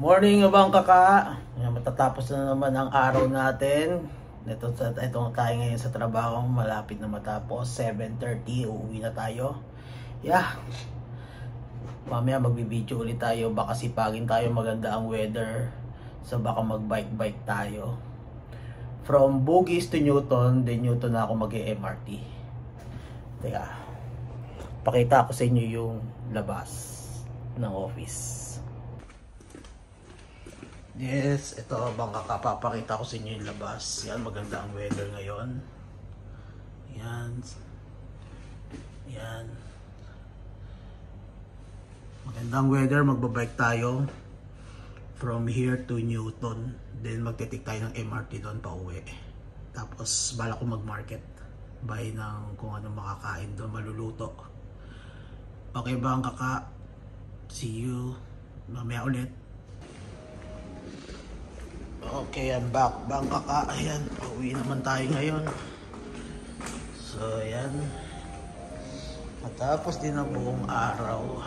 Morning abang kaka. Matatapos na naman ang araw natin. Ito tayo ngayon sa trabaho. Malapit na matapos. 7:30. Uuwi na tayo. Mamaya magbibideo ulit tayo. Baka sipagin tayo. Maganda ang weather. So baka magbike tayo. From Bugis to Newton. Then Newton na ako mag-MRT. Teka. Pakita ko sa inyo yung labas ng office. Yes, ito bang kakapapakita ko sa inyo yung labas. Yan, maganda ang weather ngayon. Yan. Magandang weather, magbabike tayo from here to Newton. Then magtitik tayo ng MRT doon pa uwi. Tapos bala ko mag-market. Buy ng kung ano makakain doon, maluluto. Okay ba ang kaka? See you mamaya ulit. Okay, I'm back. Bangkaka, ayan. Pauwi naman tayo ngayon. So, ayan. Matapos din ang buong araw.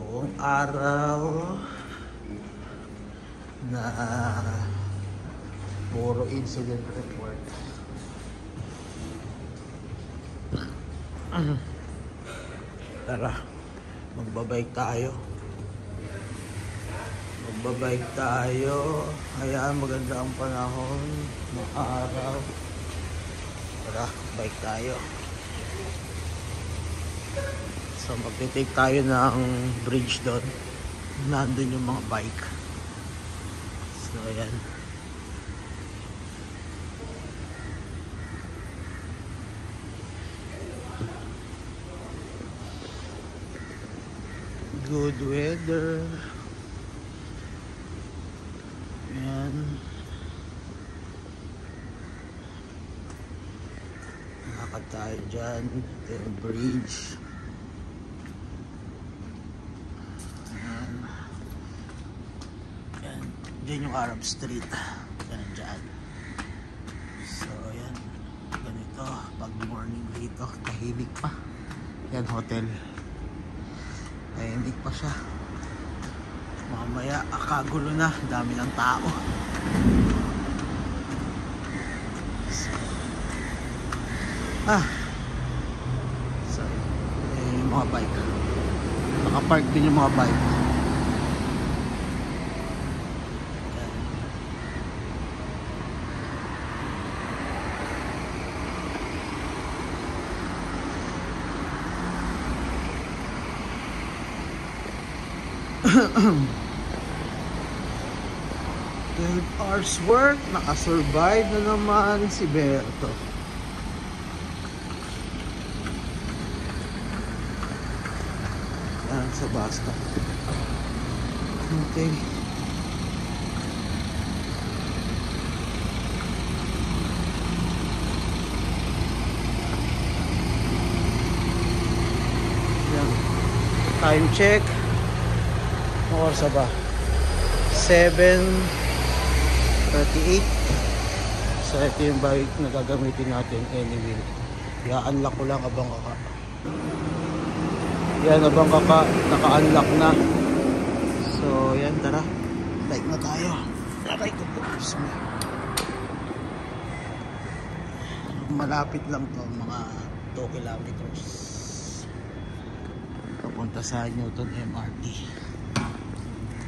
Buong araw na puro incident report. Tara, magbabike tayo. Ayan, maganda ang panahon ng araw. Tara, bike tayo. So magte-take tayo ng bridge doon. Nandun yung mga bike. So ayan. Good weather. Ayan. Lakad tayo dyan. Ito yung bridge. Ayan. Ayan. Dyan yung Arab Street. Ayan dyan. So ayan. Ganito. Pag morning dito. Tahimik pa. Ayan, hotel. Tahimik pa siya. Mamaya akagulo na, dami ng tao. So, yung mga bike. Nakapark din yung mga bike. Yan. 12 hours work, nakasurvive na naman si Berto. Yan sa basta. Okay. Yan. Time check. Ano oras ba? 7:38. So ito yung bike na gagamitin natin anyway. I-unlock ko lang abang kaka. Yan abang kaka, naka-unlock na. So yan, tara. Bike na tayo. Aray ko po. Malapit lang to, mga 2 kilometers. Papunta sa Newton MRT.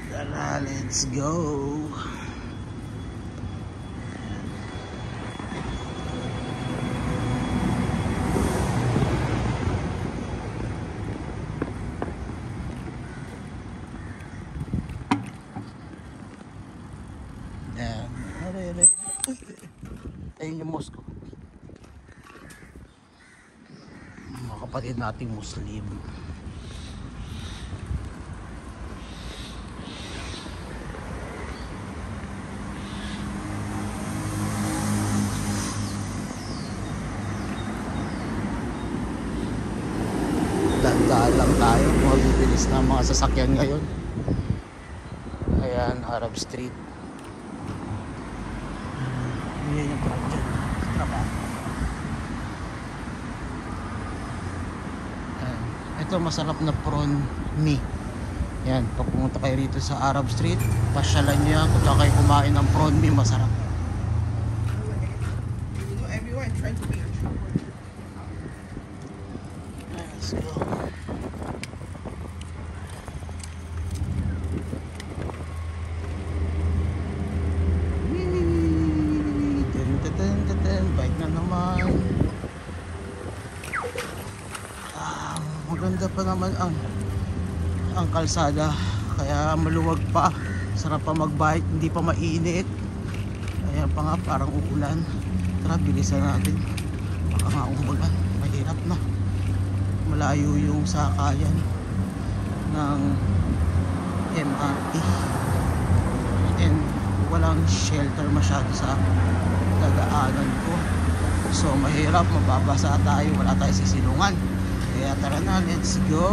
Tara, let's go. Ayun yung mosque. Mga kapatid nating Muslim. Dandaan lang tayo. Mabibilis na mga sasakyan ngayon. Ayan, Arab Street. Yan yung trabaho. Ito masarap na prawn mi. Yan, pag pumunta kayo rito sa Arab Street, pasyalan nyo yan kung kayo kumain ng prawn mee, masarap. Let's go. Bike na naman. Maganda pa naman ang kalsada, kaya maluwag pa, sarap pa magbike, hindi pa mainit. Ayan pa nga, parang uulan. Tara, bilisan natin, baka nga umulan, mahirap na. Malayo yung sakayan ng MRT and walang shelter masyado sa dadaanan ko, so mahirap, mababasa tayo, wala tayo sisilungan. Kaya tara na, let's go.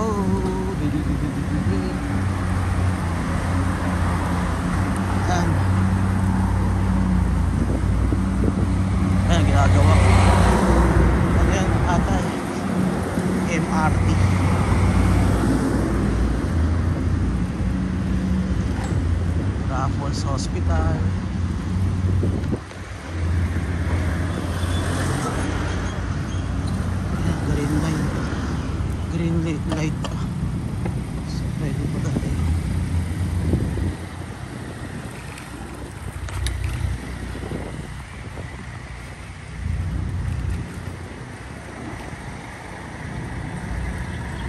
Ayan, ginagawa ko. Ayan, atay MRT. Raffles Hospital. Green light pa. So, pwede pa dati.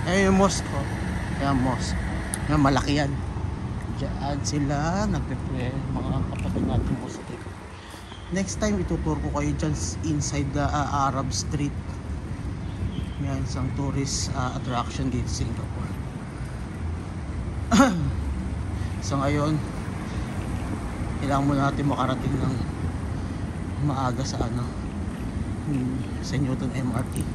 Ayan yung mosque ko. Ayan mosque. Ayan, malaki yan. Diyan sila nagpe-pray, mga kapatid natin Muslim. Next time ituturo ko kayo dyan inside the Arab Street. Yan, isang tourist attraction dito sa Singapore. So ngayon, kailangan muna natin makarating ng maaga sa sa Newton MRT.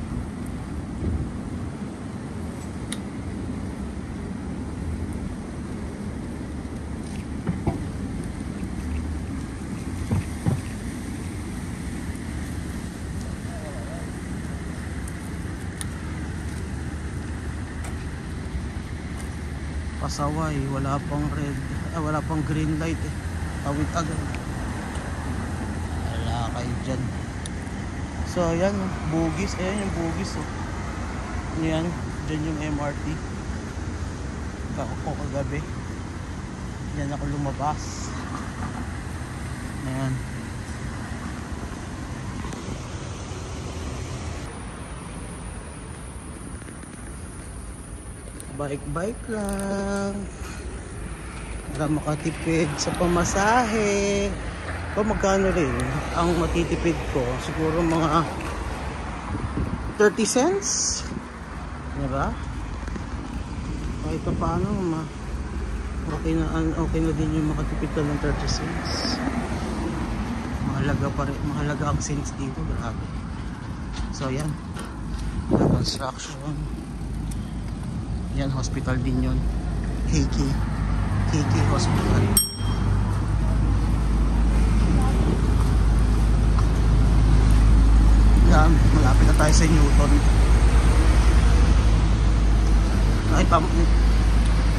Pasaway, wala pang red, wala pang green light eh. Tawid agad. Wala kayo dyan. So ayan, Bugis. Ayan yung Bugis oh. Ayan, dyan yung MRT. Ako kagabi. Diyan ako lumabas. Ayan. Bike lang para makatipid sa pamasahe. O magkano rin ang matitipid ko? Siguro mga 30 cents, diba? Kahit pa paano okay na din yung makatipid ka ng 30 cents. Mahalaga pa rin, mahalaga ang cents dito, grabe. So yan, construction. Yan, hospital din yun. KK Hospital. Yan, malapit na tayo sa Newton.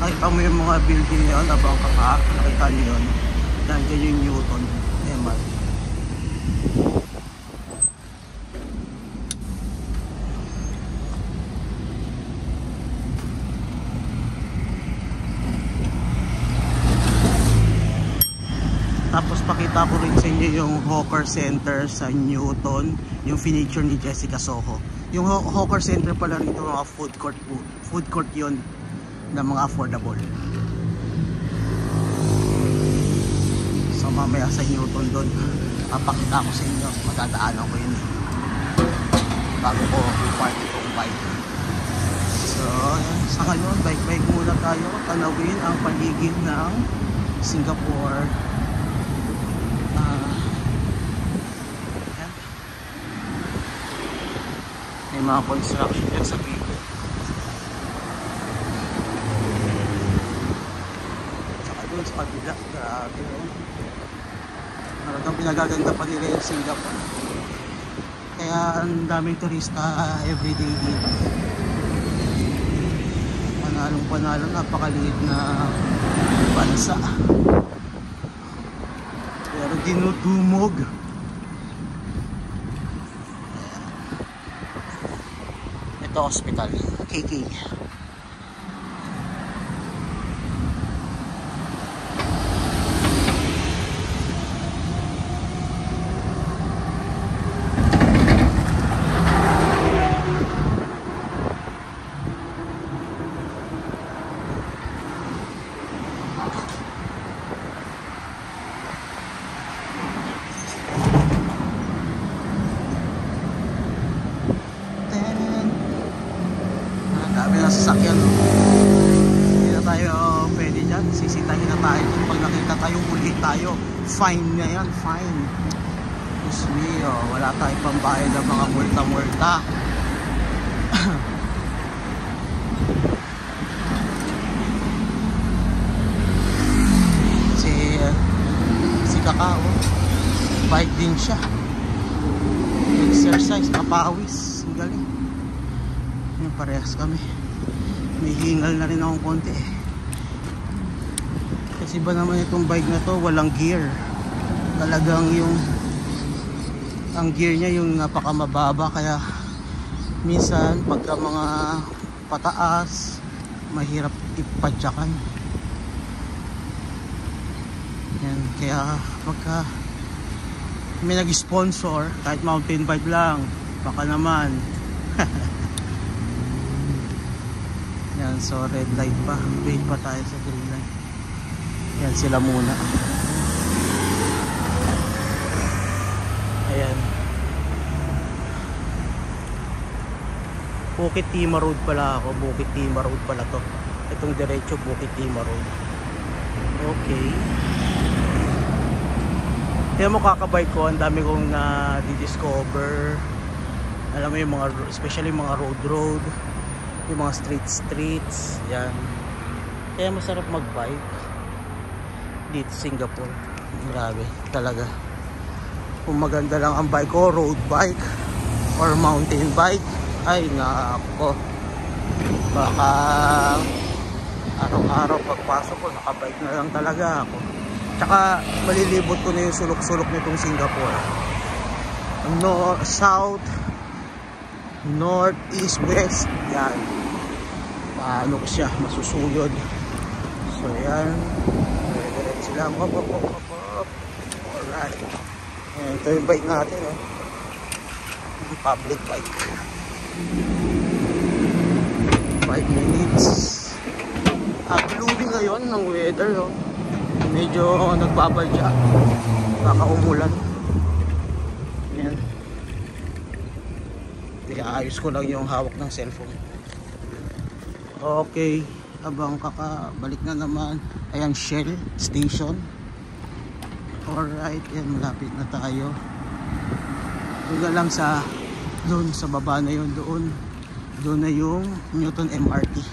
Nakita mo yung mga building yun, abang nakita nyo yun. Yan, dyan yung Newton MRT. Tapos pakita ko rin sa inyo yung Hawker Center sa Newton, yung furniture ni Jessica Soho. Yung Hawker Center pala rito, mga food court yun na mga affordable. So mamaya sa Newton doon, papakita ko sa inyo, matadaanan ko yun bago ko park itong bike. So sa ngayon, bike muna tayo, tanawin ang paligid ng Singapore. May mga construction yan sa Bicol. Saka doon sa kabila, grabe oh. Talagang pinagaganda pa nila yung Singapore. Kaya ang daming turista everyday dito. Panalong panalo, napakaliit na bansa. Pero dinudumog. Ito hospital, KK. Dami na sasakyan. Hindi na tayo pwede dyan. Sisitahin na tayo. Pag nakita tayo, ulit tayo. Fine na yan, fine. Diyos mio, wala tayong pambayad ng mga multa-multa. si Kakao, bike din siya. Exercise, kapawis. Ang galing. Parehas kami. May hingal na rin akong konti eh. Kasi ba naman itong bike na to walang gear. Talagang yung ang gear niya yung napakamababa, kaya minsan pagka mga pataas mahirap ipadyakan. Yan, kaya pagka may nag-sponsor kahit mountain bike lang, baka naman. Yan, so red light pa. Wait pa tayo sa green light. Yan sila muna. Ayan. Bukit Timah Road pala ako. Bukit Timah Road pala to. Itong diretso Bukit Timah Road. Okay. Kaya mo kakabike ko, ang dami kong na-discover. Alam mo yung mga, especially mga road, yung mga streets, yan. Kaya masarap mag-bike dito sa Singapore. Grabe, talaga. Kung maganda lang ang bike ko, road bike or mountain bike, ay nako, baka araw-araw pagpasok ko, nakabike na lang talaga ako. Tsaka malilibot ko na yung sulok-sulok nitong Singapore. North, south, north, east, west, yan. Paano ko siya masusuyod. So yan, diretso lang. Alright, ito yung bike natin, oh. Public bike. 5 minutes. Gloomy ngayon ng weather, oh. Medyo nagbabadya, baka umulan. Yan. Ayos ko lang yung hawak ng cellphone. Okay, abang kakabalik na naman. Ayan, Shell Station. Alright, yan, malapit na tayo. Doon na lang sa, doon sa baba na yun, doon na yung Newton MRT.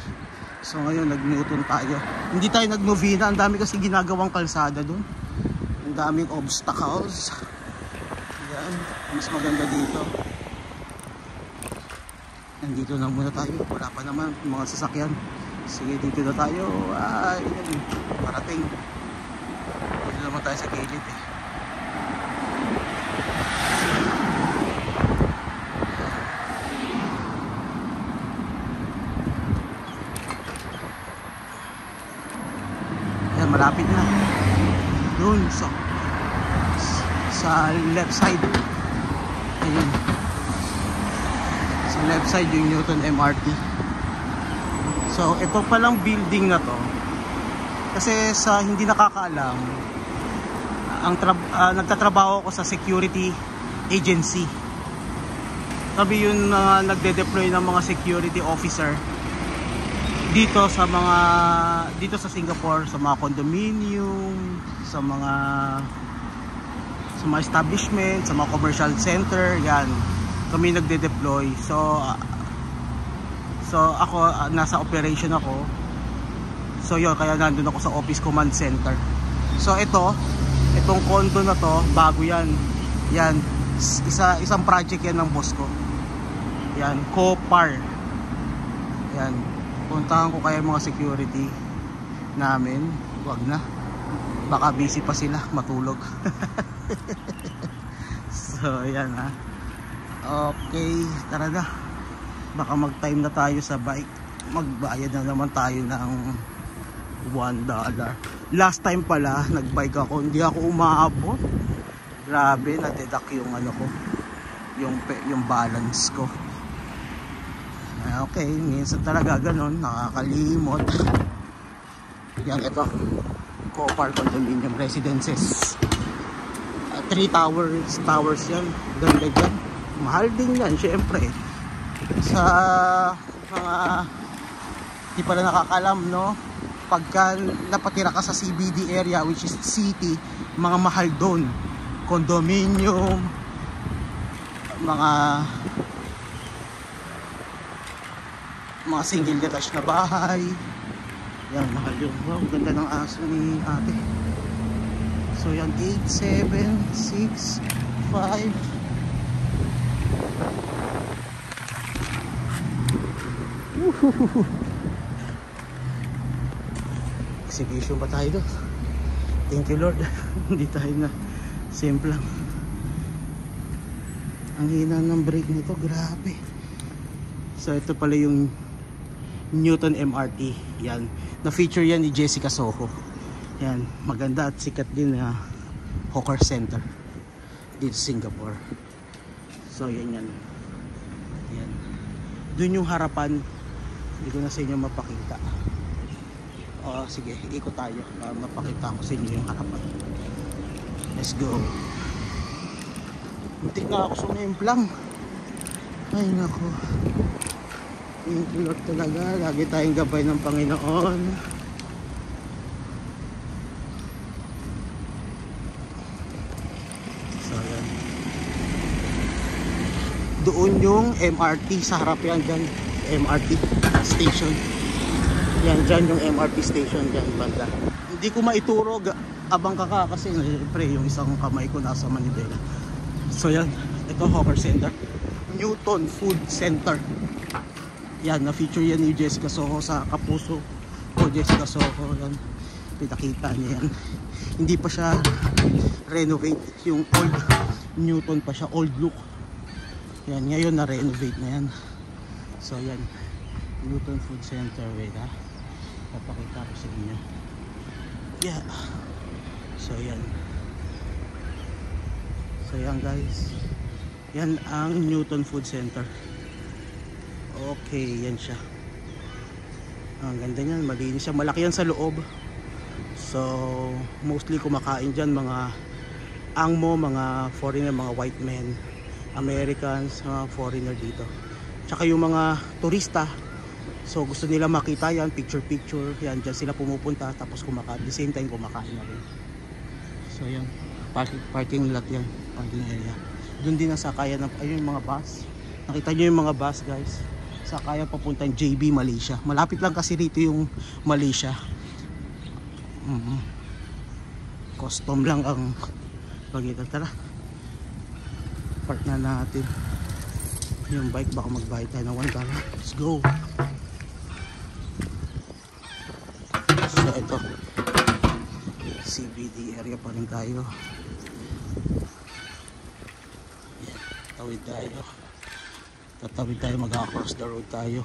So ngayon nag-Newton tayo. Hindi tayo nag-Novena, ang dami kasi ginagawang kalsada doon. Ang daming obstacles. Yan, mas maganda dito. Nandito na muna tayo, wala pa naman mga sasakyan. Sige, dito na tayo. Ay, parating. Dito naman tayo sa gilid eh. Yan, malapit na. Doon sa left side. Ayun. Left side yung Newton MRT. So ito palang building na to, kasi sa hindi nakakaalam, ang nagtatrabaho ako sa security agency. Sabi yun na nagde-deploy ng mga security officer dito sa Singapore, sa mga condominium, sa mga establishment, sa mga commercial center, yan. Kami nagde-deploy. So ako, nasa operation ako. So yun, kaya nandun ako sa office command center. So itong condo na to, bago yan. Yan, isang project yan ng boss ko. Yan, Copar. Yan, Puntahan ko kaya mga security namin. Wag na, baka busy pa sila matulog. So yan ha. Okay, tara na, baka mag time na tayo sa bike. Magbayad na naman tayo ng $1. Last time pala nagbike ako, hindi ako umaabot. Grabe, na-deduct yung ano ko, yung balance ko. Okay, minsan talaga ganun, nakakalimot. Yan, ito Copar Condominium Residences. 3 towers yan. Ganda dyan. Mahal din yan syempre. Sa mga di pala nakakalam, no, pagka napatira ka sa CBD area, which is city, mga mahal doon. Condominium, mga single detached na bahay. Yan, mahal yun. Wow, ganda ng aso ni ate. So yan, 8, 7, 6, 5. Exhibition pa tayo doon. Thank you Lord. Hindi tayo na simple lang. Ang hina ng brake nito, grabe. So ito pala yung Newton MRT. Yan, na-feature yan ni Jessica Soho. Yan, maganda at sikat din na hawker center dito sa Singapore. So yan yan. Yan. Doon yung harapan, hindi ko na sa inyo mapakita. Sige, ikot tayo. Mapakita ko sa inyo yung harapan. Let's go. Muntik na ako sumimplang. Ay nako. Thank you Lord talaga. Lagi tayong gabay ng Panginoon. So yan. Doon yung MRT sa harap yan dyan. MRT station. Yan dyan yung MRT station dyan banda. Hindi ko maituro abang kaka kasi siyempre yung isang kamay ko nasa Manibela. So yan. Ito hawker center. Newton Food Center. Yan, na-feature yan ni Jessica Soho sa Kapuso o Jessica Soho. Yan, pinakita niya yan. Hindi pa siya renovate. Yung old Newton pa siya, old look. Yan, ngayon na-renovate na yan. So yan, Newton Food Center. Wait ha, papakita ko sa inyo. Yeah. So yan. So yan guys, yan ang Newton Food Center. Okay, yan siya. Ang ganda niyan, malinis siya. Malaki yan sa loob. So, mostly kumakain dyan mga angmo, mga foreigner, mga white men, Americans, mga foreigner dito. Tsaka yung mga turista. So, gusto nila makita yan, picture-picture. Yan, dyan sila pumupunta, tapos kumakain. At the same time, kumakain na rin. So, yan. Parking lot yan. Parking area. Doon din ang sakayan ng ayun, yung mga bus. Nakita nyo yung mga bus, guys. Sakaya papuntang JB Malaysia. Malapit lang kasi rito yung Malaysia. Custom lang ang pagitan. Tara, park na natin yung bike. Baka magbayad tayo ng $1. Let's go. So ito, CBD area pa rin tayo. Yan, tawid tayo. Tatawid tayo, mag-across the road tayo.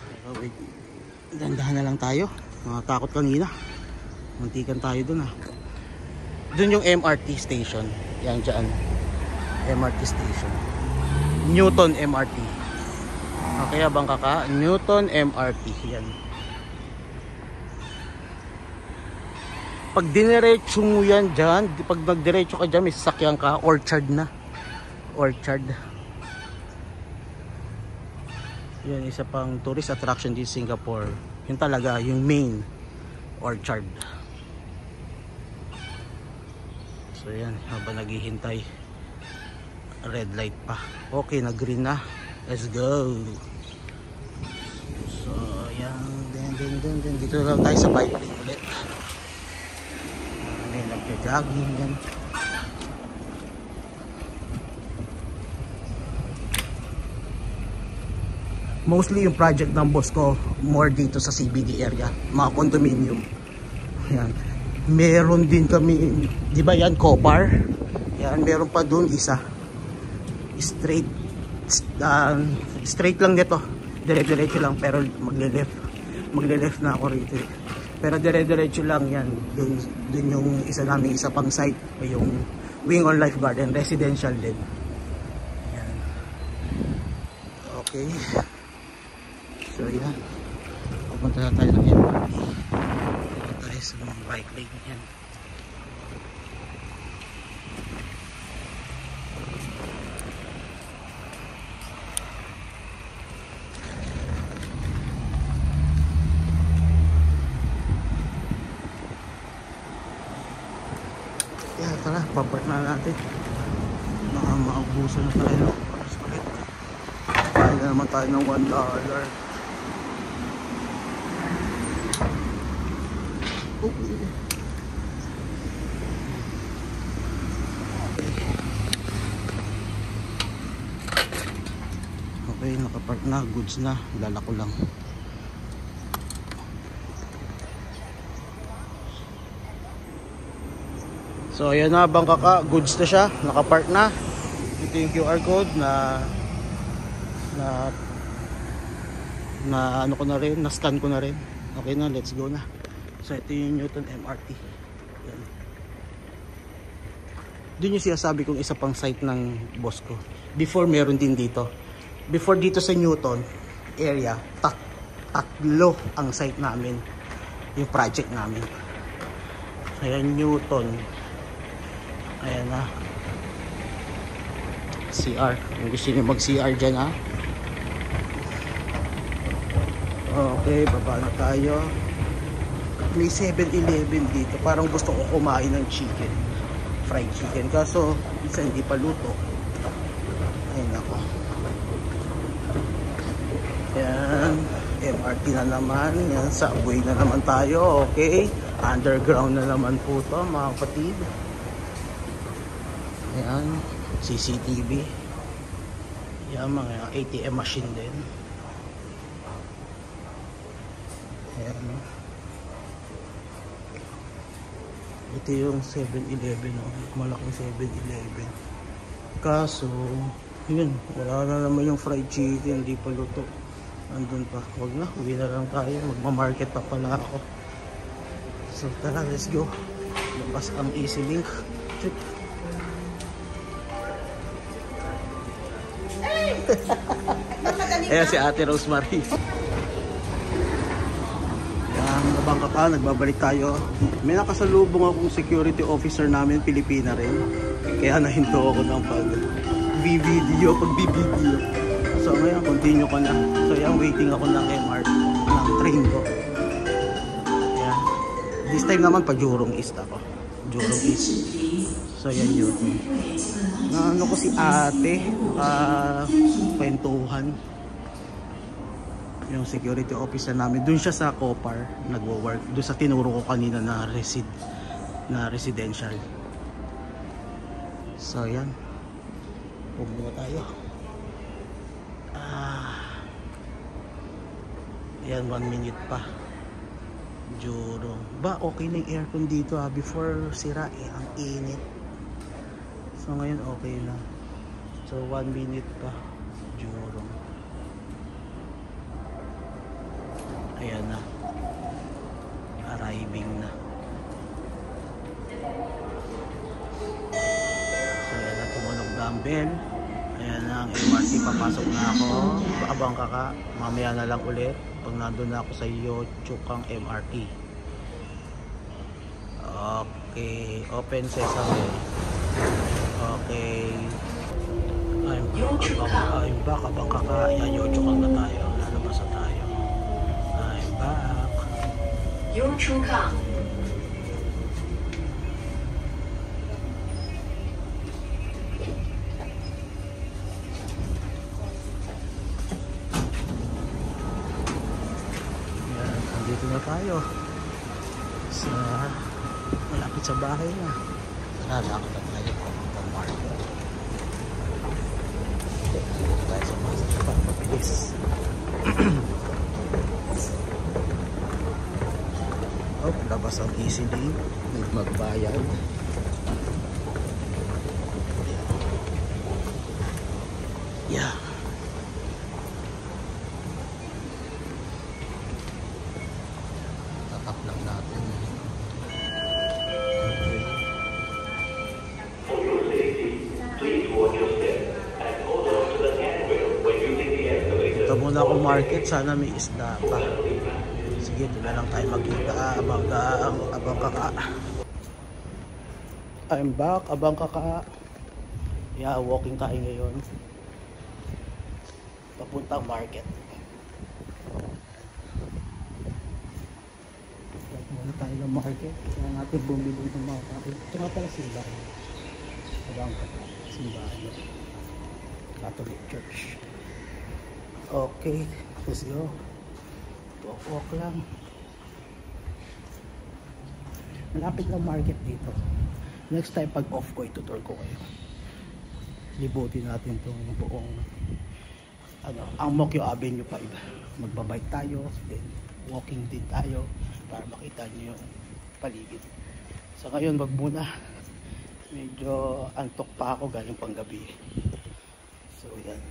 Pero wait, dandahan na lang tayo. Nakatakot kanina. Muntikan tayo dun Dun yung MRT station. Yan dyan. MRT station. Newton MRT. Okay, abang kaka. Newton MRT. Yan. Pag diniretso mo yan dyan, pag nagdiretso ka dyan, may sasakyan ka, orchard na. Orchard. Yan, isa pang tourist attraction din Singapore. Yun talaga, yung main orchard. So yan, habang naghihintay, red light pa. Okay, na green na. Let's go. So yan, dito lang tayo sa bike lane ulit. May nagja-jogging yan. Mostly yung project ng boss ko more dito sa CBD area, mga condominium. Yan. Meron din kami, di ba yan, Copar? Yan, meron pa dun isa. Straight lang nito. Dire-diretso lang, pero magle-left na ako rito. Pero dire-diretso lang yan. Dun yung isa namin, isa pang site, yung Wing on Life Garden, residential din. Yan. Okay. So yan. Pupunta na tayo ng MRT. Pupunta tayo sa mga bike lane yan. Yan, tara, papark na natin. Maubusan na tayo. Kaya na naman tayo ng $1. Okay, nakapark na, goods na, lalako lang. So ayan na, bangka ka, goods na siya, nakapark na. Ito yung QR code na ano ko na rin, na scan ko na rin. Okay na, let's go na. So ito yung Newton MRT. Yan. Doon yung sinasabi kong isa pang site ng boss ko. Before meron din dito. Before dito sa Newton area, tatlo ang site namin. Yung project namin. Ayan Newton. Ayan na. CR. Kung gusto nyo mag CR dyan ha. Okay, baba na tayo. May 7-Eleven dito. Parang gusto ko kumain ng chicken. Fried chicken. Kaso, isa hindi pa luto. Ayun ako. Yan. MRT na naman. Yan. Subway na naman tayo. Okay. Underground na naman po to mga kapatid. Yan. CCTV. Yan. Mga ATM machine din. Ayan. Ito yung 7-Eleven, oh. Malaking 7-Eleven. Kaso, yun, wala na naman yung fried chicken, hindi pa luto. Andun pa. Huwag na, uwi na lang tayo. Magmamarket pa pala ako. So tara, let's go. Labas ang Easy Link. Check. Ayan si Ate Rosemary. Bangka ka, nagbabalik tayo. May nakasalubong akong security officer namin, Pilipina rin. Kaya nahinto ako ng pag-video. So ngayon, continue ko na. So yan, waiting ako ng MRT, ng train ko. Yan. This time naman, pa Jurong East ako. Jurong East. So yan yun. Ano ko si ate, kwentuhan. Yung security officer namin, dun siya sa Copar nagwo-work, dun sa tinuro ko kanina na residential. So yan, pumunta tayo. Yan, 1 minute pa. Jurong ba, okay na yung aircon dito ha. Before sira ang init. So ngayon okay na. So 1 minute pa. Jurong. Ayan na. Arriving na. So ayan na, tumunog na ang bell. Ayan na ang MRT, papasok na ako. Abang kaka, mamaya na lang ulit pag nandun na ako sa Yochukang MRT. Okay, open sesame. Okay. I'm back, abang kaka. Ayan, Yochukang na tayo. Lalabas na tayo. Back. Yochukang. Yan, nandito na tayo. Malapit sa bahay na. Lalakad na tayo papuntang market. Dito tayo sa mga mabilis. Oh, labas ang easily. Magbayad. Yeah. Tatap lang natin. Punta muna ako market. Sana may isda pa. Sige, doon na lang tayo magkita. Abang kaka. I'm back. Abang kaka. Yeah, walking tayo ngayon. Papuntang market. Muna tayo ng market. Kaya natin bumili ng mga kain. Ito nga pala simbahan. Abang kaka. Simbahan. Catholic Church. Okay, let's go. Walk lang. Malapit lang market dito. Next time pag off ko, itutur ko kayo. Libutin natin itong buong ang Mokyo Avenue pa iba. Magbabike tayo, then walking din tayo para makita nyo yung paligid. So ngayon wag muna. Medyo antok pa ako galing pang gabi. So yan.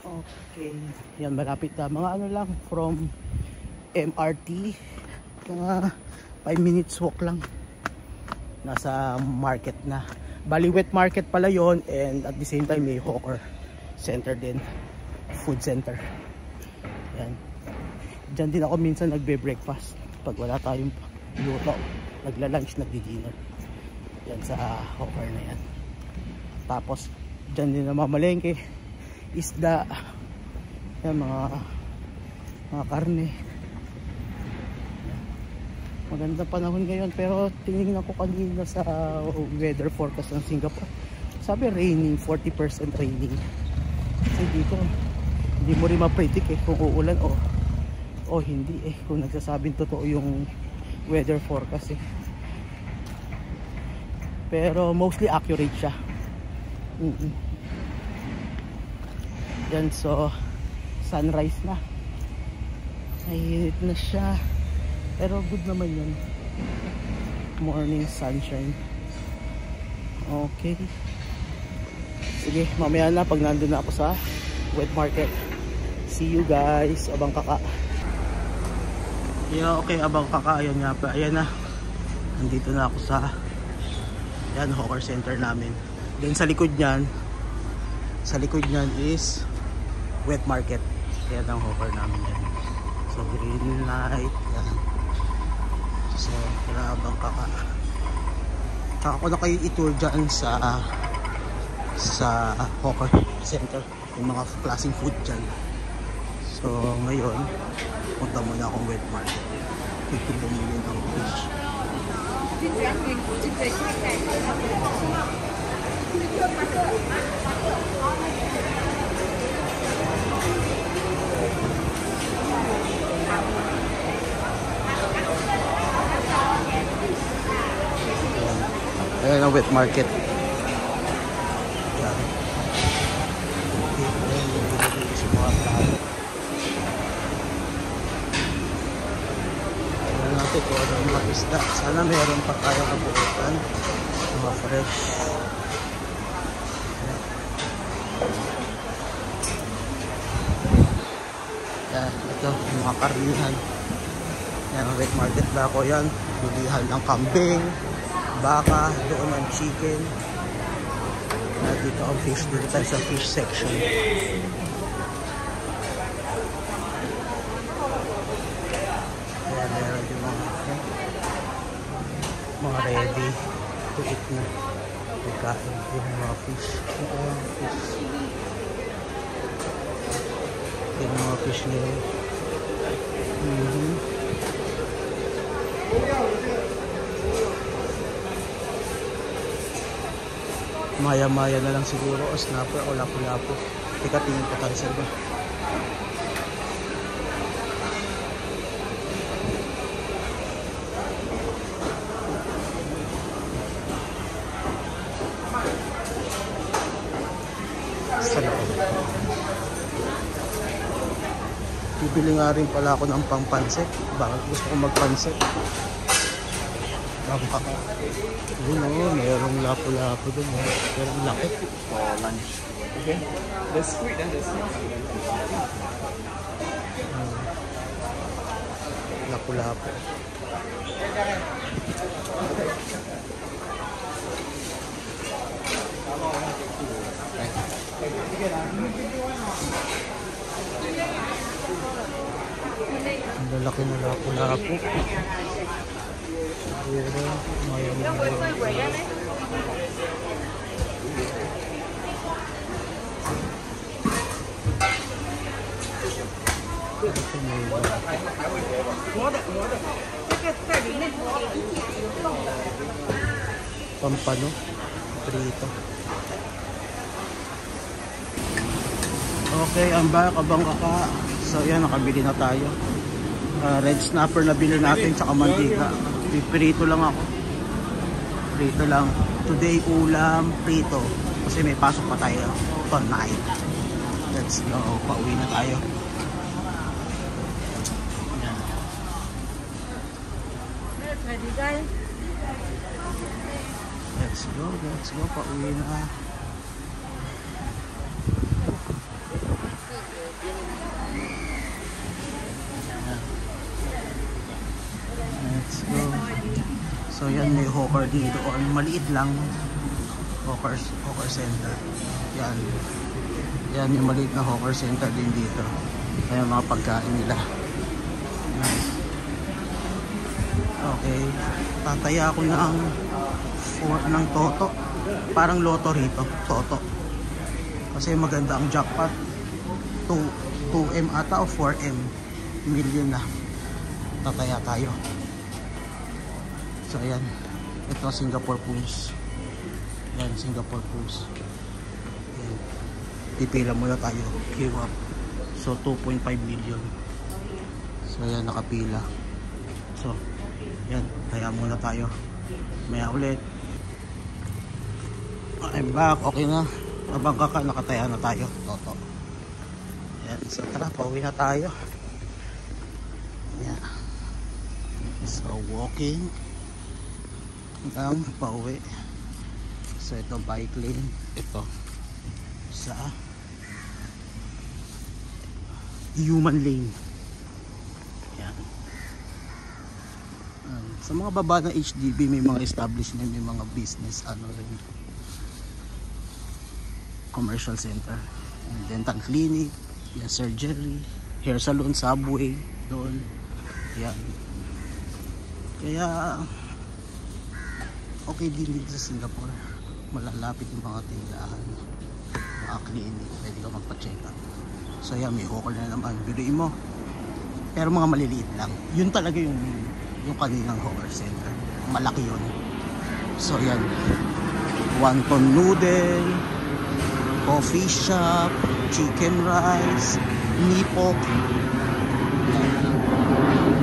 Okay, yan malapit na mga ano lang from MRT, mga 5 minutes walk lang nasa market na. Bali wet market pala yon, and at the same time may hawker center din, food center. Yan, dyan din ako minsan nagbe-breakfast pag wala tayong luto, nagla-lunch, nagdi-dinner yan sa hawker na yan. Tapos dyan din namamalengke, isda, yan, mga karne. Maganda panahon ngayon, pero tinignan ko kanina sa weather forecast ng Singapore, sabi raining, 40% raining. Hindi mo rin ma-predict kung uulan o hindi kung nagsasabing totoo yung weather forecast pero mostly accurate siya. Yan, so sunrise na, nahihit na siya, pero good naman yun, morning sunshine. Okay, sige, mamaya na pag nandun na ako sa wet market. See you guys. Abang kaka. Yeah, okay, abang kaka. Ayan nga pa, ayan na, nandito na ako sa yan, hawker center namin. Then sa likod nyan is wet market. Yan ang hawker namin yan. So green light yan. So abang kaka. Tsaka ko na kayo i-tour dyan sa hawker center, yung mga klaseng food dyan. So ngayon punta muna akong wet market, bumili ng fish. Ayan ang wet market. Ayan natin kung ano ang mga isda. Sana meron pa tayo kabuutan. Mga fresh. Ayan, ito mga karnihan. Ayan ang wet market ba ako yan. Bilihan ng kambing, baka, doon ang chicken. Dito ang fish, dito tayo sa fish section. Ayan, meron yung mga ready to eat na pagkain, yung mga fish. Ito yung fish. Yung mga fish nila. Maya-maya na lang siguro o snapper o lapu-lapu. Teka, tingin pa tayo sa iba. bibili nga rin pala ako ng pangpansit. Bakit gusto ko magpansit? Bangka. Yun o, mayroong lapu-lapu dun. Pero ang laki. For lunch. Okay. The squid and the snake. Lapu-lapu. Ang lalaki na lapu-lapu. Pero pampano, prito. Okay, ang abang ka. So yan, nakabili na tayo. Red snapper na bili natin, tsaka mantika. Prito lang ako. Prito lang. Today ulam, prito. Kasi may pasok pa tayo tonight. Let's go, pauwi na tayo. Let's go, pauwi na. Let's go. So yan, may hawker dito. O, maliit lang. Hawker center. Yan. Yan, yung maliit na hawker center din dito. Ayan mga pagkain nila. Okay. Tataya ako ng toto. Parang loto rito. Toto. Kasi maganda ang jackpot. 2M ata o 4M. Million na. Tataya tayo. So ayan, ito Singapore Pools. Yan, Singapore Pools. Ayan. Pipila muna tayo, queue up. So 2.5 million. So ayan, nakapila. So yan, kaya muna tayo. Maya ulit. I'm back, okay na. Nabangka ka, nakataya na tayo. Toto. Ayan, so tara, pauwi na tayo. Ayan. So walking ang pauwi. So ito bike lane, ito sa human lane. Yan. Sa mga baba ng HDB may mga establishment, may mga business, ano rin, commercial center, dental clinic, yan, surgery, hair salon, subway doon. Yan. Kaya okay din dito sa Singapore, malalapit yung mga tindahan, mga clinic, pwede ka magpa-check up. So yan, may hawker na naman, biruin mo, pero mga maliliit lang. Yun talaga yung kaninang hawker center, malaki yun. So yan, wonton noodle, coffee shop, chicken rice, nipok.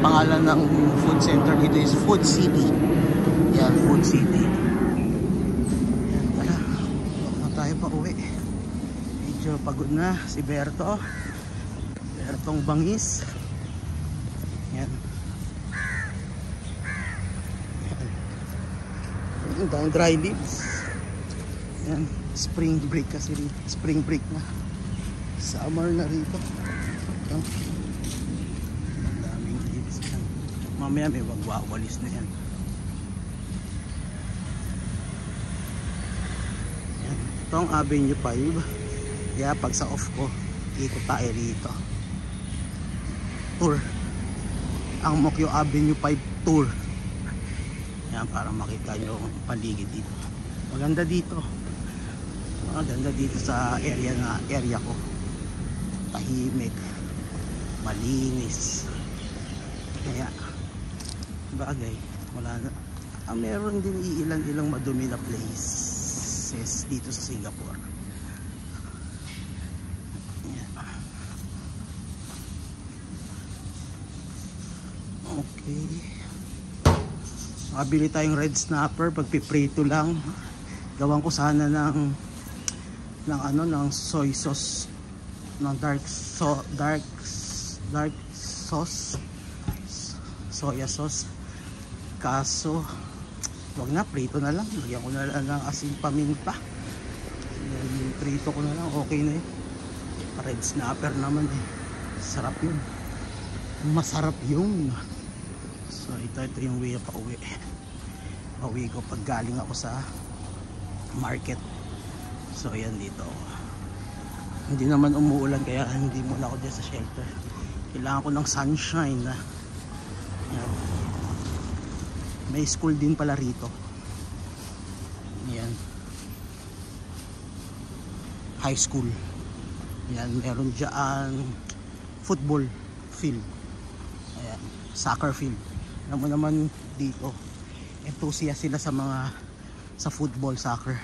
Pangalan ng food center dito is Food City. Yan, Food City. Yan, tara. Baka tayo pa uwi. Medyo pagod na si Berto. Bertong bangis. Yan. Yan, dahil dry leaves. Yan, spring break kasi rito. Spring break na. Summer na rito. Yan. Mamaya may wagwawalis na yan. Yan. Ito ang Avenue 5. Kaya pag sa off ko, ikot tayo rito. Tour. Ang Mokyo Avenue 5 tour. Yan, para makita nyo ang paligid dito. Maganda dito. Maganda dito sa area ko. Tahimik. Malinis. Kaya bagay, wala na. Meron din ilang madumi na places dito sa Singapore. Yan. Okay. Makabili tayong red snapper, pagpiprito lang. Gawan ko sana ng soy sauce, ng dark sauce, soya sauce. Kaso wag na, prito na lang. Lagyan ko na lang ng asin paminta. Yan, prito ko na lang, okay na yun. Red snapper naman eh, sarap yun, masarap yun. So ito yung way pa uwi. Pauwi ko pag galing ako sa market. So ayan, dito hindi naman umuulan kaya hindi muna ako dyan sa shelter. Kailangan ko ng sunshine na. Yan. May school din pala rito. Yan, high school. Yan, meron dyan football field. Ayan, soccer field. Alam mo naman dito, enthusiast sila sa football, soccer.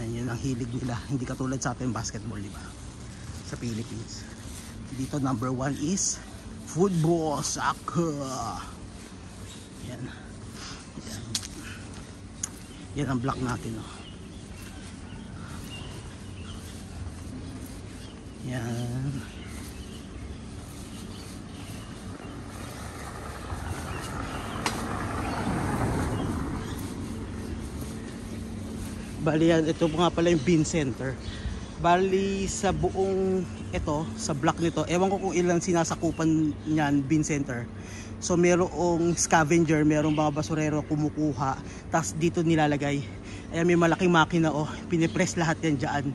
Yan, yun ang hilig nila. Hindi katulad sa atin basketball, di ba? Sa Philippines. Dito number 1 is football, soccer. Yan. Yan. Yan ang block natin, oh. Yan. Bali yan, ito nga pala yung bean center. Bali sa buong ito, sa block nito, ewan ko kung ilan sinasakupan niyan, bean center. So merong scavenger, merong mga basurero kumukuha, tapos dito nilalagay. Ayan, may malaking makina, oh, pinipress lahat yan dyan.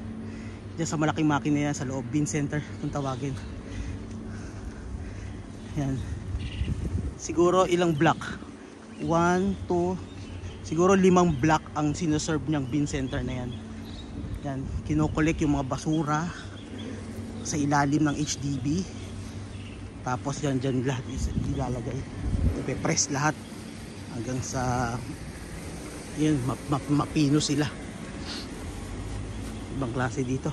Diyan sa malaking makina yan sa loob, bean center kung tawagin. Yan. Siguro ilang block? 1, 2, siguro 5 block ang sinoserve niyang bean center na yan. Yan, kinokolek yung mga basura sa ilalim ng HDB. Tapos dyan lahat ilalagay. Ipe-press lahat hanggang sa yun, mapino sila. Ibang klase dito.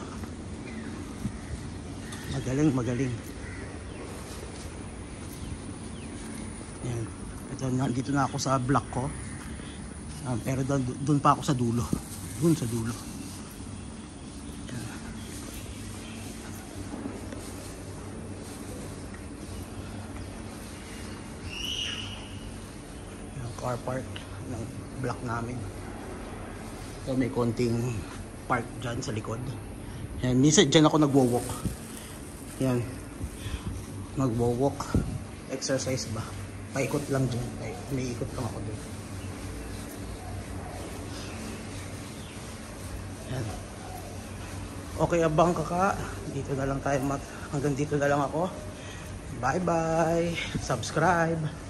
Magaling, magaling. Yan. Ito, dito na ako sa block ko. Pero doon pa ako sa dulo. Doon sa dulo. Yung car park ng block namin. So may konting park dyan sa likod. Yan, minsan dyan ako nagwo-walk. Yan. Nagwo-walk. Exercise ba? Paikot lang dyan. May ikot lang ako dyan. Yan. Okay, abang kaka. Dito na lang tayo hanggang dito na lang ako. Bye bye. Subscribe.